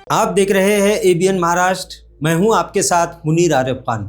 आप देख रहे हैं एबीएन महाराष्ट्र। मैं हूं आपके साथ मुनीर आरिफ खान।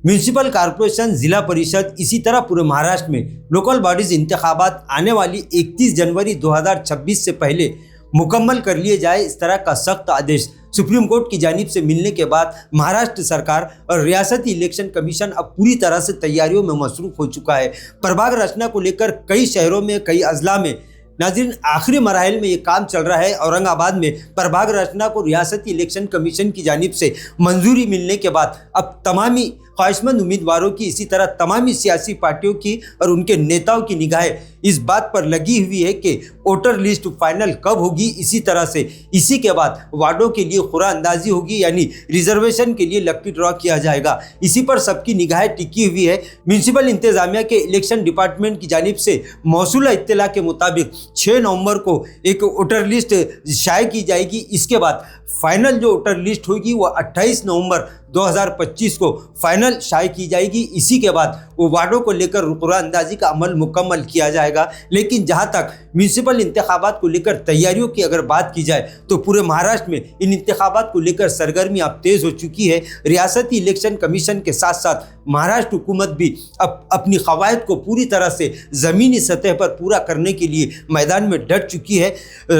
म्यूनिसिपल कॉरपोरेशन, जिला परिषद, इसी तरह पूरे महाराष्ट्र में लोकल बॉडीज इंतखाबात आने वाली 31 जनवरी 2026 से पहले मुकम्मल कर लिए जाए, इस तरह का सख्त आदेश सुप्रीम कोर्ट की जानिब से मिलने के बाद महाराष्ट्र सरकार और रियासती इलेक्शन कमीशन अब पूरी तरह से तैयारियों में मसरूफ हो चुका है। प्रभाग रचना को लेकर कई शहरों में, कई अजला में नाज़रीन आखिरी मराहिल में ये काम चल रहा है। औरंगाबाद में प्रभाग रचना को रियासती इलेक्शन कमीशन की जानिब से मंजूरी मिलने के बाद अब तमामी ख्वाहिशमंद उम्मीदवारों की, इसी तरह तमामी सियासी पार्टियों की और उनके नेताओं की निगाहें इस बात पर लगी हुई है कि वोटर लिस्ट फाइनल कब होगी। इसी तरह से इसी के बाद वार्डों के लिए खुरा अंदाजी होगी, यानी रिजर्वेशन के लिए लकी ड्रॉ किया जाएगा। इसी पर सबकी निगाहें टिकी हुई है। म्यूनिसिपल इंतजामिया के इलेक्शन डिपार्टमेंट की जानिब से मौसूला इत्तला के मुताबिक 6 नवंबर को एक वोटर लिस्ट शाये की जाएगी। इसके बाद फाइनल जो वोटर लिस्ट होगी वो 28 नवंबर 2025 को फाइनल शाये की जाएगी। इसी के बाद वो वार्डों को लेकर रुकरा अंदाजी का अमल मुकम्मल किया जाएगा। लेकिन जहां तक म्यूनिसिपल इंतखाबात को लेकर तैयारियों की अगर बात की जाए तो पूरे महाराष्ट्र में इन इंतखाबात को लेकर सरगर्मी अब तेज़ हो चुकी है। रियासती इलेक्शन कमीशन के साथ साथ महाराष्ट्र हुकूमत भी अब अपनी कवायद को पूरी तरह से ज़मीनी सतह पर पूरा करने के लिए मैदान में डट चुकी है।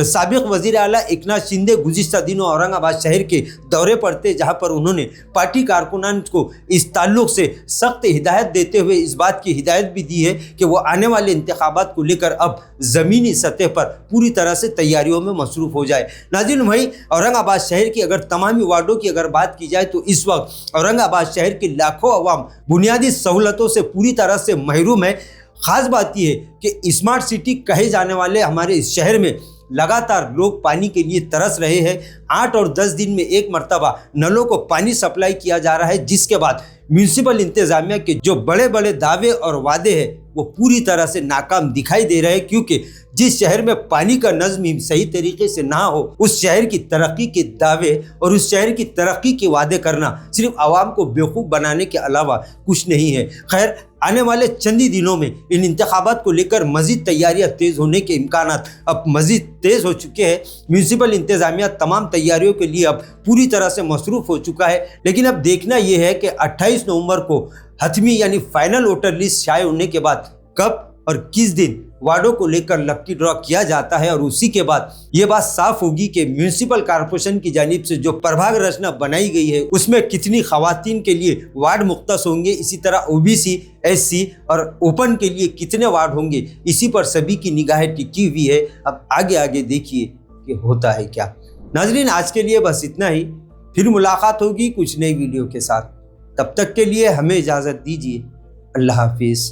साबिक वज़ीर आला एकनाथ शिंदे गुज़िश्ता दिनों औरंगाबाद शहर के दौरे पर थे, जहाँ पर उन्होंने पार्टी कारकुनान को इस ताल्लुक से सख्त हिदायत देते हुए इस बात की हिदायत भी दी है कि वो आने वाले इंतखाबात को लेकर अब ज़मीनी सतह पर पूरी तरह से तैयारियों में मसरूफ़ हो जाए। नाज़रीन, वहीं औरंगाबाद शहर की अगर तमामी वार्डों की अगर बात की जाए तो इस वक्त औरंगाबाद शहर के लाखों अवाम बुनियादी सहूलतों से पूरी तरह से महरूम है। ख़ास बात यह है कि स्मार्ट सिटी कहे जाने वाले हमारे इस शहर में लगातार लोग पानी के लिए तरस रहे हैं। 8 और 10 दिन में एक मरतबा नलों को पानी सप्लाई किया जा रहा है, जिसके बाद म्यूनिसिपल इंतजामिया के जो बड़े बड़े दावे और वादे हैं वो पूरी तरह से नाकाम दिखाई दे रहे हैं। क्योंकि जिस शहर में पानी का नज़्म सही तरीके से ना हो, उस शहर की तरक्की के दावे और उस शहर की तरक्की के वादे करना सिर्फ आवाम को बेवकूफ़ बनाने के अलावा कुछ नहीं है। खैर, आने वाले चंद ही दिनों में इन इंतखाबात को लेकर मज़ीद तैयारियां तेज़ होने के इम्कानात अब मज़ीद तेज़ हो चुके हैं। म्यूनिसिपल इंतजामिया तमाम तैयारियों के लिए अब पूरी तरह से मसरूफ़ हो चुका है। लेकिन अब देखना यह है कि 28 नवंबर को हतमी यानी फाइनल वोटर लिस्ट शाये होने के बाद कब और किस दिन वार्डों को लेकर लकी ड्रॉ किया जाता है, और उसी के बाद ये बात साफ होगी कि म्यूनिसिपल कॉरपोरेशन की जानिब से जो प्रभाग रचना बनाई गई है उसमें कितनी खवातीन के लिए वार्ड मुख्तस होंगे, इसी तरह ओबीसी, एससी और ओपन के लिए कितने वार्ड होंगे, इसी पर सभी की निगाहें टिकी हुई है। अब आगे आगे देखिए कि होता है क्या। नाजरीन, आज के लिए बस इतना ही। फिर मुलाकात होगी कुछ नई वीडियो के साथ। तब तक के लिए हमें इजाज़त दीजिए। अल्लाह हाफिज़।